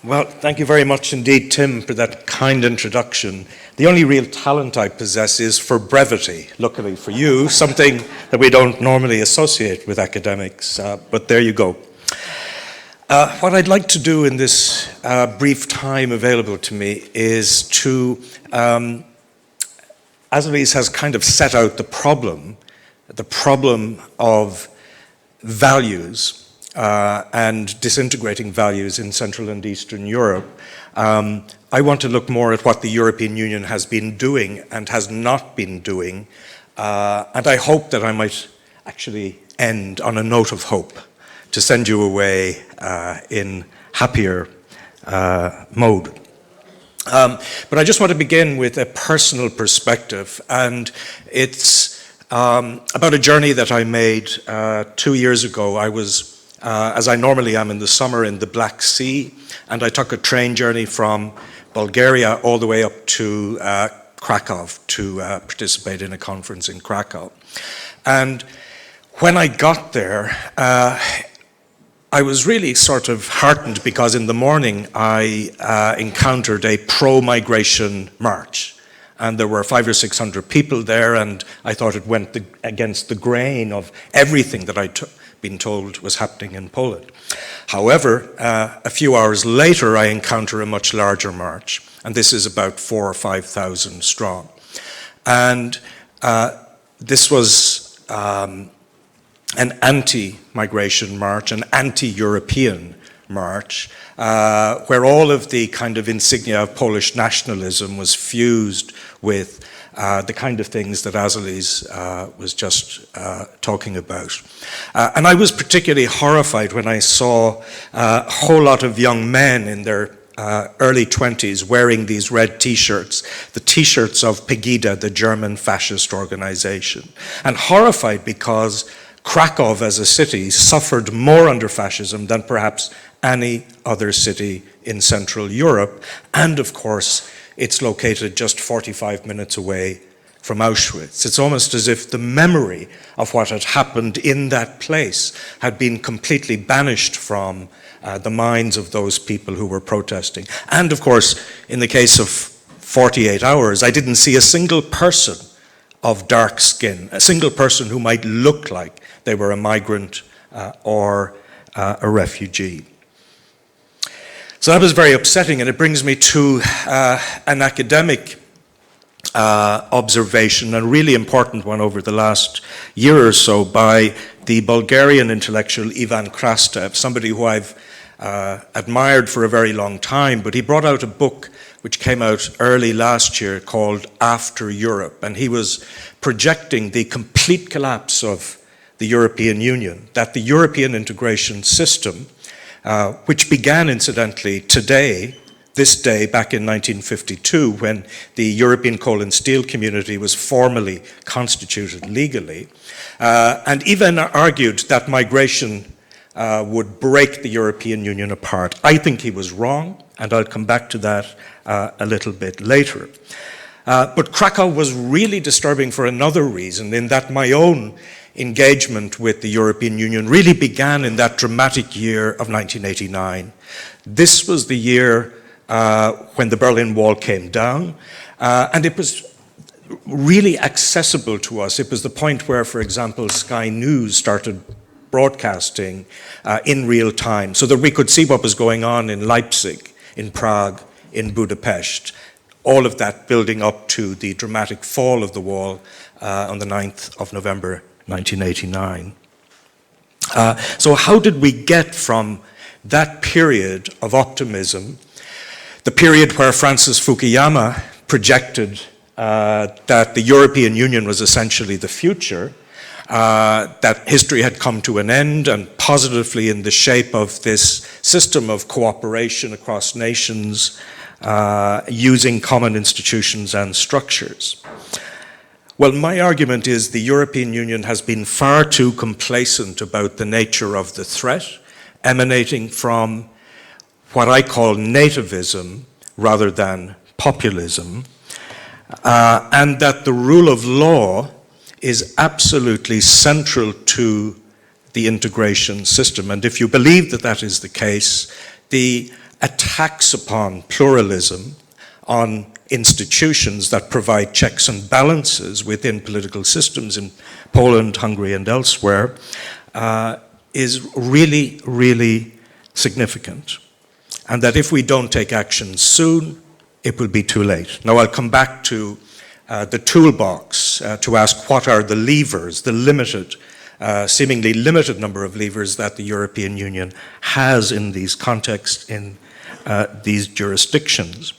Well, thank you very much indeed, Tim, for that kind introduction. The only real talent I possess is for brevity, luckily for you, something that we don't normally associate with academics, but there you go. What I'd like to do in this brief time available to me is to, Aziz has kind of set out the problem of values and disintegrating values in Central and Eastern Europe. I want to look more at what the European Union has been doing and has not been doing, and I hope that I might actually end on a note of hope to send you away in happier mode. But I just want to begin with a personal perspective, and it's about a journey that I made 2 years ago. I was as I normally am in the summer, in the Black Sea, and I took a train journey from Bulgaria all the way up to Krakow to participate in a conference in Krakow. And when I got there, I was really sort of heartened because in the morning I encountered a pro-migration march. And there were 500 or 600 people there, and I thought it went against the grain of everything that I'd been told was happening in Poland. However, a few hours later, I encounter a much larger march, and this is about 4,000 or 5,000 strong. And this was an anti-migration march, an anti-European march, where all of the kind of insignia of Polish nationalism was fused with the kind of things that Aziz was just talking about. And I was particularly horrified when I saw a whole lot of young men in their early 20s wearing these red t-shirts, the t-shirts of Pegida, the German fascist organization. And horrified because Krakow as a city suffered more under fascism than perhaps any other city in Central Europe. And of course, it's located just 45 minutes away from Auschwitz. It's almost as if the memory of what had happened in that place had been completely banished from the minds of those people who were protesting. And of course, in the case of 48 hours, I didn't see a single person of dark skin, a single person who might look like they were a migrant or a refugee. So that was very upsetting, and it brings me to an academic observation, a really important one over the last year or so by the Bulgarian intellectual Ivan Krastev, somebody who I've admired for a very long time, but he brought out a book which came out early last year called After Europe, and he was projecting the complete collapse of the European Union, that the European integration system, which began incidentally this day back in 1952 when the European Coal and Steel Community was formally constituted legally, and even argued that migration would break the European Union apart. I think he was wrong, and I'll come back to that a little bit later. But Krakow was really disturbing for another reason, in that my own engagement with the European Union really began in that dramatic year of 1989. This was the year when the Berlin Wall came down, and it was really accessible to us. It was the point where, for example, Sky News started broadcasting in real time so that we could see what was going on in Leipzig, in Prague, in Budapest, all of that building up to the dramatic fall of the wall on the 9th of November 1989. So how did we get from that period of optimism, the period where Francis Fukuyama projected that the European Union was essentially the future, that history had come to an end, and positively in the shape of this system of cooperation across nations using common institutions and structures? Well, my argument is the European Union has been far too complacent about the nature of the threat emanating from what I call nativism rather than populism, and that the rule of law is absolutely central to the integration system. And if you believe that that is the case, the attacks upon pluralism, on institutions that provide checks and balances within political systems in Poland, Hungary, and elsewhere, is really, really significant. And that if we don't take action soon, it will be too late. Now, I'll come back to the toolbox to ask what are the levers, the limited, seemingly limited number of levers that the European Union has in these contexts, in these jurisdictions.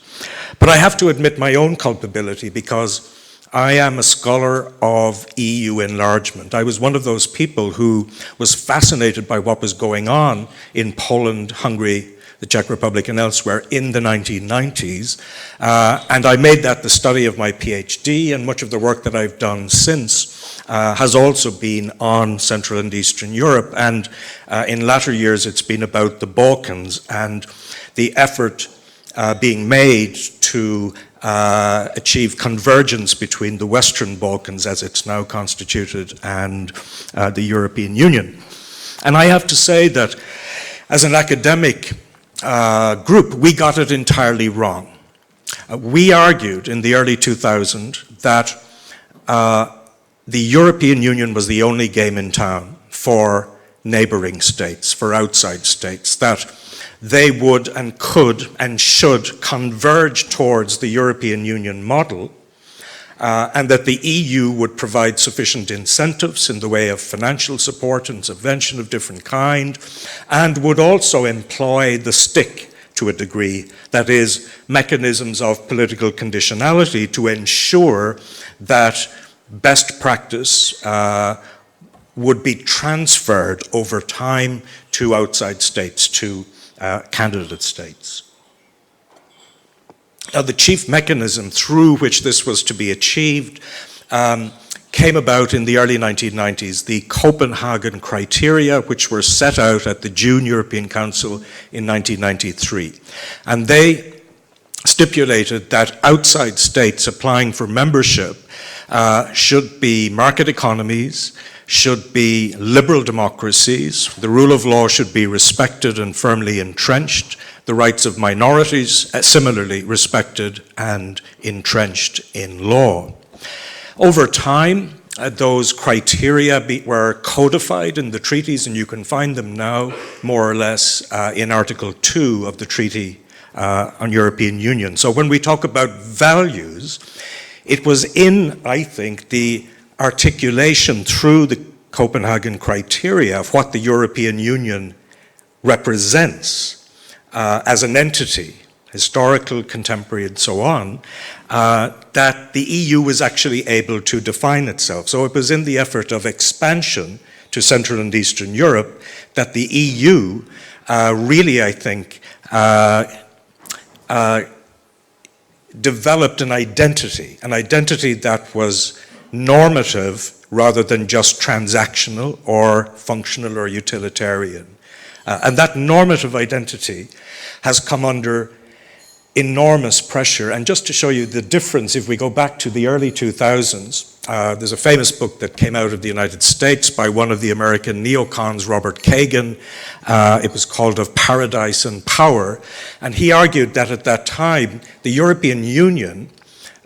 But I have to admit my own culpability, because I am a scholar of EU enlargement. I was one of those people who was fascinated by what was going on in Poland, Hungary, the Czech Republic, and elsewhere in the 1990s. And I made that the study of my PhD, and much of the work that I've done since has also been on Central and Eastern Europe. And in latter years, it's been about the Balkans and the effort being made to achieve convergence between the Western Balkans, as it's now constituted, and the European Union. And I have to say that as an academic group, we got it entirely wrong. We argued in the early 2000s that the European Union was the only game in town for neighboring states, for outside states, that they would and could and should converge towards the European Union model, and that the EU would provide sufficient incentives in the way of financial support and subvention of different kind, and would also employ the stick to a degree, that is, mechanisms of political conditionality to ensure that best practice would be transferred over time to outside states, to candidate states. Now, the chief mechanism through which this was to be achieved came about in the early 1990s, the Copenhagen criteria, which were set out at the June European Council in 1993. And they stipulated that outside states applying for membership should be market economies, should be liberal democracies, the rule of law should be respected and firmly entrenched, the rights of minorities similarly respected and entrenched in law. Over time, those criteria were codified in the treaties, and you can find them now more or less in Article 2 of the Treaty on European Union. So when we talk about values, it was in, I think, the articulation through the Copenhagen criteria of what the European Union represents as an entity, historical, contemporary, and so on, that the EU was actually able to define itself. So it was in the effort of expansion to Central and Eastern Europe that the EU really, I think, developed an identity that was normative rather than just transactional or functional or utilitarian. And that normative identity has come under enormous pressure. And just to show you the difference, if we go back to the early 2000s, there's a famous book that came out of the United States by one of the American neocons, Robert Kagan. It was called Of Paradise and Power. And he argued that at that time, the European Union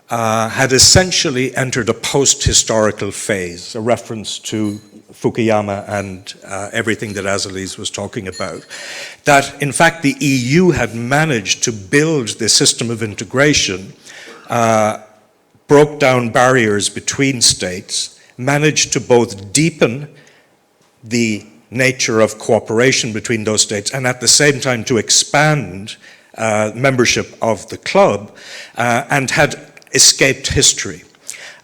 had essentially entered a post-historical phase, a reference to Fukuyama and everything that Azalis was talking about. That, in fact, the EU had managed to build this system of integration, broke down barriers between states, managed to both deepen the nature of cooperation between those states and at the same time to expand membership of the club, and had escaped history.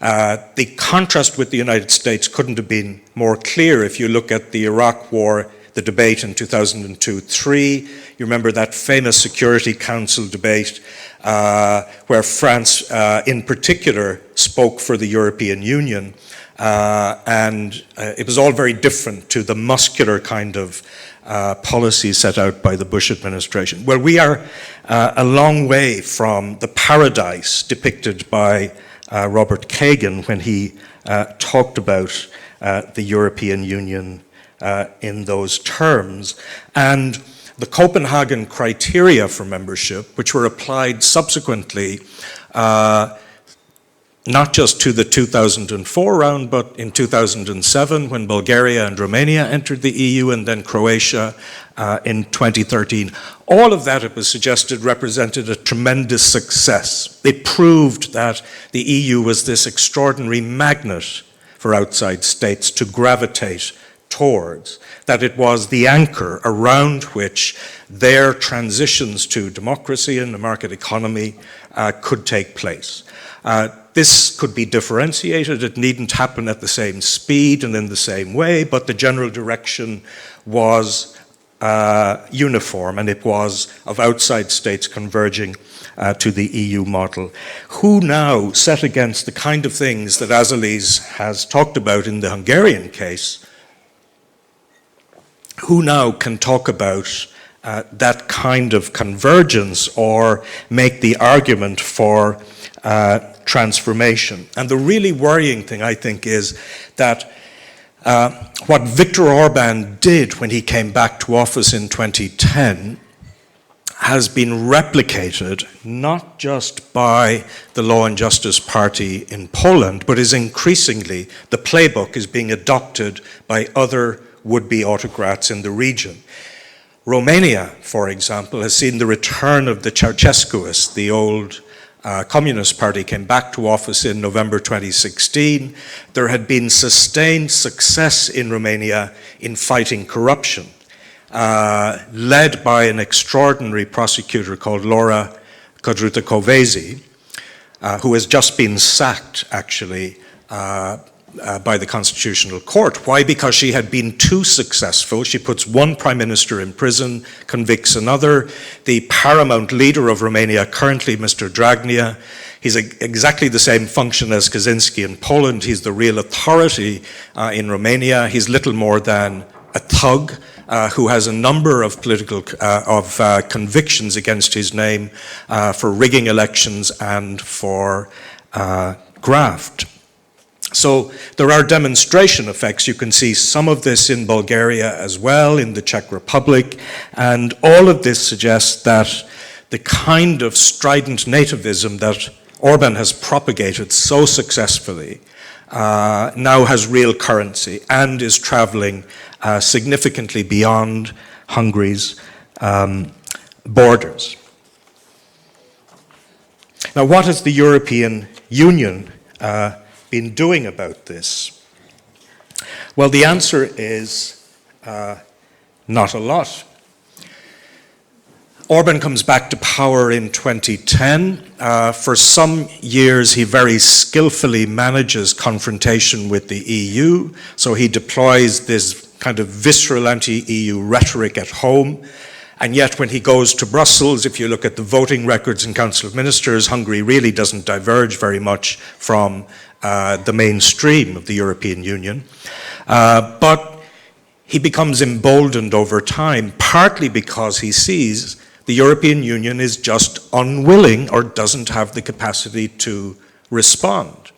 The contrast with the United States couldn't have been more clear if you look at the Iraq War, the debate in 2002-3. You remember that famous Security Council debate where France in particular spoke for the European Union, and it was all very different to the muscular kind of policy set out by the Bush administration. Well, we are a long way from the paradise depicted by Robert Kagan when he talked about the European Union in those terms. And the Copenhagen criteria for membership, which were applied subsequently not just to the 2004 round, but in 2007 when Bulgaria and Romania entered the EU, and then Croatia in 2013. All of that, it was suggested, represented a tremendous success. It proved that the EU was this extraordinary magnet for outside states to gravitate towards, that it was the anchor around which their transitions to democracy and the market economy could take place. This could be differentiated. It needn't happen at the same speed and in the same way, but the general direction was uniform, and it was of outside states converging to the EU model. Who now, set against the kind of things that Azelis has talked about in the Hungarian case, who now can talk about that kind of convergence or make the argument for transformation? And the really worrying thing, I think, is that what Viktor Orban did when he came back to office in 2010 has been replicated not just by the Law and Justice Party in Poland, but is increasingly, the playbook is being adopted by other would-be autocrats in the region. Romania, for example, has seen the return of the Ceausescuists. The old Communist Party came back to office in November 2016. There had been sustained success in Romania in fighting corruption, led by an extraordinary prosecutor called Laura Codruta-Covezi, who has just been sacked, actually, by the Constitutional Court. Why? Because she had been too successful. She puts one prime minister in prison, convicts another. The paramount leader of Romania, currently Mr. Dragnea, he's exactly the same function as Kaczynski in Poland. He's the real authority in Romania. He's little more than a thug who has a number of political convictions against his name for rigging elections and for graft. So there are demonstration effects. You can see some of this in Bulgaria as well, in the Czech Republic, and all of this suggests that the kind of strident nativism that Orban has propagated so successfully now has real currency and is traveling significantly beyond Hungary's borders. Now, what has the European Union been doing about this? Well, the answer is not a lot. Orban comes back to power in 2010. For some years, he very skillfully manages confrontation with the EU, so he deploys this kind of visceral anti-EU rhetoric at home. And yet when he goes to Brussels, if you look at the voting records in Council of Ministers, Hungary really doesn't diverge very much from the mainstream of the European Union. But he becomes emboldened over time, partly because he sees the European Union is just unwilling or doesn't have the capacity to respond.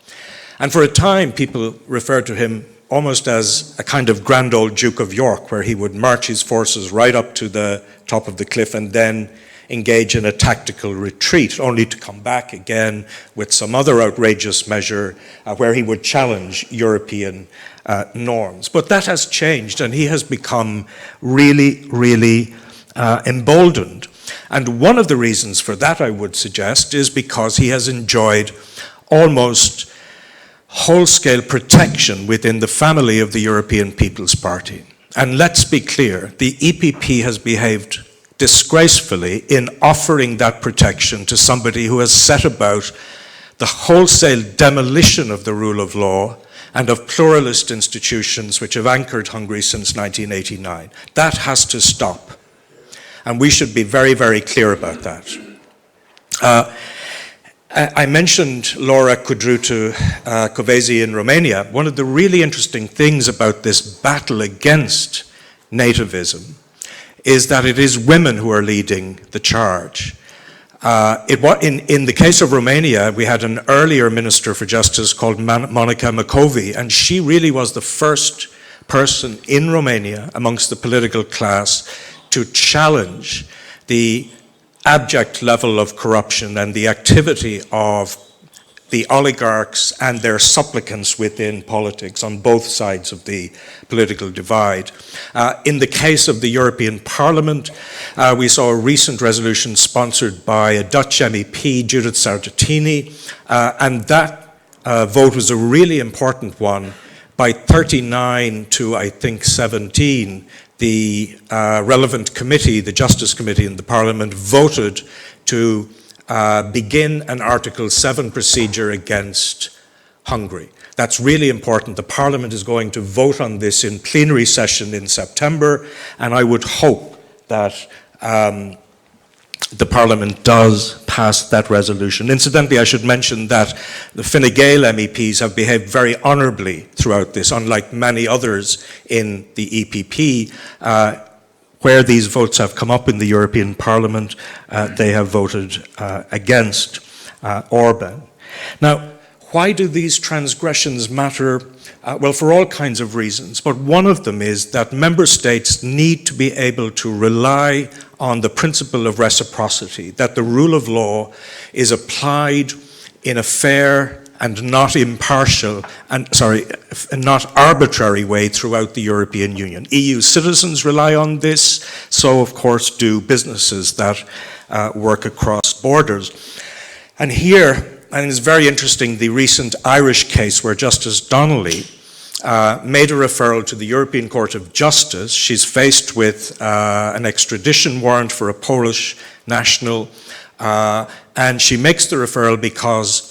And for a time, people referred to him almost as a kind of grand old Duke of York, where he would march his forces right up to the top of the cliff and then engage in a tactical retreat, only to come back again with some other outrageous measure where he would challenge European norms. But that has changed, and he has become really, really emboldened. And one of the reasons for that, I would suggest, is because he has enjoyed almost whole-scale protection within the family of the European People's Party. And let's be clear, the EPP has behaved disgracefully in offering that protection to somebody who has set about the wholesale demolition of the rule of law and of pluralist institutions which have anchored Hungary since 1989. That has to stop. And we should be very, very clear about that. I mentioned Laura Codruta-Covezi in Romania. One of the really interesting things about this battle against nativism is that it is women who are leading the charge. In the case of Romania, we had an earlier Minister for Justice called Monica Macovei, and she really was the first person in Romania amongst the political class to challenge the abject level of corruption and the activity of the oligarchs and their supplicants within politics on both sides of the political divide. In the case of the European Parliament, we saw a recent resolution sponsored by a Dutch MEP, Judith Sargentini, and that vote was a really important one. By 39 to, I think, 17, the relevant committee, the Justice Committee in the Parliament, voted to begin an Article 7 procedure against Hungary. That's really important. The Parliament is going to vote on this in plenary session in September, and I would hope that the Parliament does pass that resolution. Incidentally, I should mention that the Fine Gael MEPs have behaved very honourably throughout this, unlike many others in the EPP. Where these votes have come up in the European Parliament, they have voted against Orban. Now, why do these transgressions matter? Well, for all kinds of reasons, but one of them is that member states need to be able to rely on the principle of reciprocity, that the rule of law is applied in a fair and not impartial, not arbitrary way throughout the European Union. EU citizens rely on this, so of course do businesses that work across borders. And here, and it's very interesting, the recent Irish case where Justice Donnelly made a referral to the European Court of Justice. She's faced with an extradition warrant for a Polish national, and she makes the referral because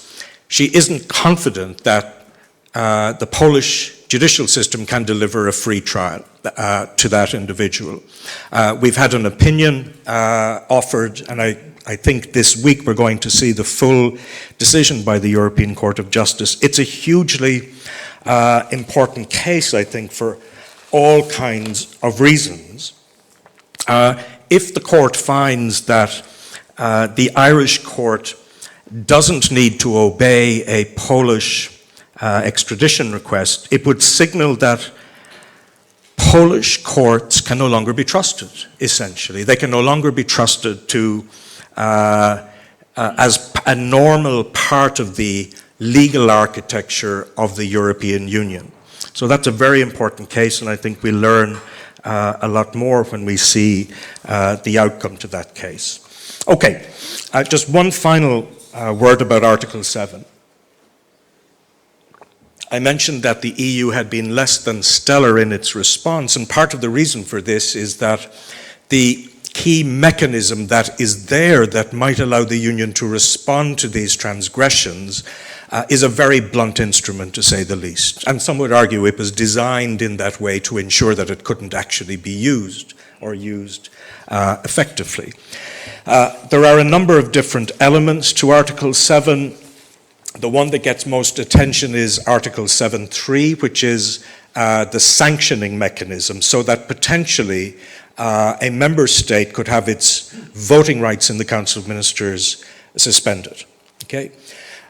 she isn't confident that the Polish judicial system can deliver a free trial to that individual. We've had an opinion offered, and I think this week we're going to see the full decision by the European Court of Justice. It's a hugely important case, I think, for all kinds of reasons. If the court finds that the Irish court doesn't need to obey a Polish extradition request, it would signal that Polish courts can no longer be trusted, essentially. They can no longer be trusted to, as a normal part of the legal architecture of the European Union. So that's a very important case, and I think we'll learn a lot more when we see the outcome to that case. Okay, just one final word about Article 7. I mentioned that the EU had been less than stellar in its response, and part of the reason for this is that the key mechanism that is there that might allow the Union to respond to these transgressions is a very blunt instrument, to say the least. And some would argue it was designed in that way to ensure that it couldn't actually be used or used effectively. There are a number of different elements to Article 7. The one that gets most attention is Article 7.3, which is the sanctioning mechanism, so that potentially a member state could have its voting rights in the Council of Ministers suspended. Okay?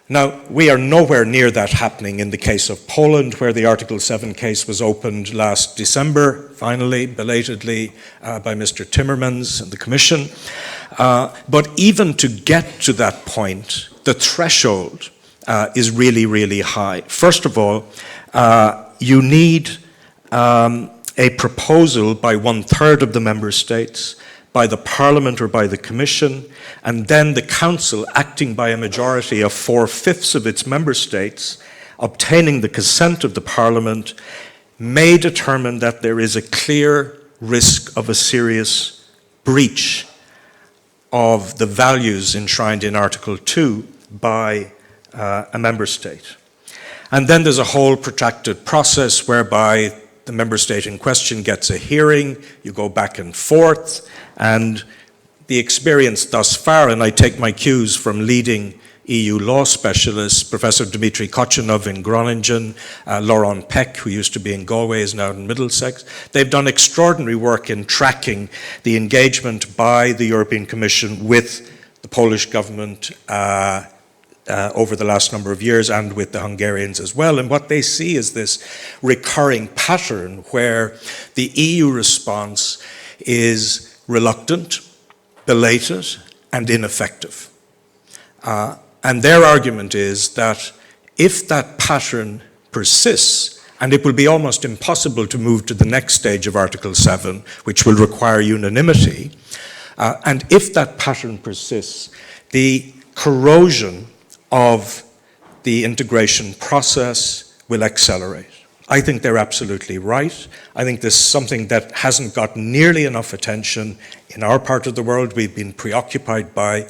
Now, we are nowhere near that happening in the case of Poland, where the Article 7 case was opened last December, finally, belatedly, by Mr. Timmermans and the Commission. But even to get to that point, the threshold is really, really high. First of all, you need a proposal by 1/3 of the member states, by the Parliament or by the Commission, and then the Council, acting by a majority of 4/5 of its member states, obtaining the consent of the Parliament, may determine that there is a clear risk of a serious breach of the values enshrined in Article 2 by a member state. And then there's a whole protracted process whereby the member state in question gets a hearing, you go back and forth, and the experience thus far, and I take my cues from leading EU law specialists, Professor Dmitry Kochanov in Groningen, Laurent Peck, who used to be in Galway, is now in Middlesex. They've done extraordinary work in tracking the engagement by the European Commission with the Polish government over the last number of years, and with the Hungarians as well. And what they see is this recurring pattern where the EU response is reluctant, belated, and ineffective. And their argument is that if that pattern persists, and it will be almost impossible to move to the next stage of Article 7, which will require unanimity, and if that pattern persists, the corrosion of the integration process will accelerate. I think they're absolutely right. I think this is something that hasn't gotten nearly enough attention in our part of the world. We've been preoccupied by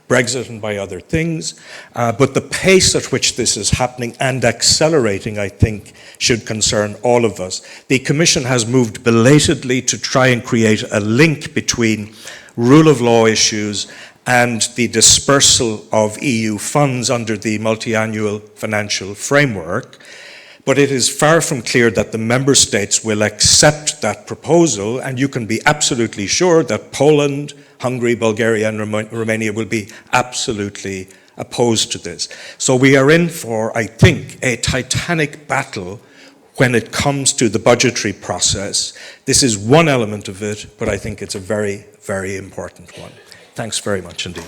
Brexit and by other things. But the pace at which this is happening and accelerating, I think, should concern all of us. The Commission has moved belatedly to try and create a link between rule of law issues and the dispersal of EU funds under the multi-annual financial framework. But it is far from clear that the member states will accept that proposal, and you can be absolutely sure that Poland, Hungary, Bulgaria, and Romania will be absolutely opposed to this. So we are in for, I think, a titanic battle when it comes to the budgetary process. This is one element of it, but I think it's a very, very important one. Thanks very much indeed.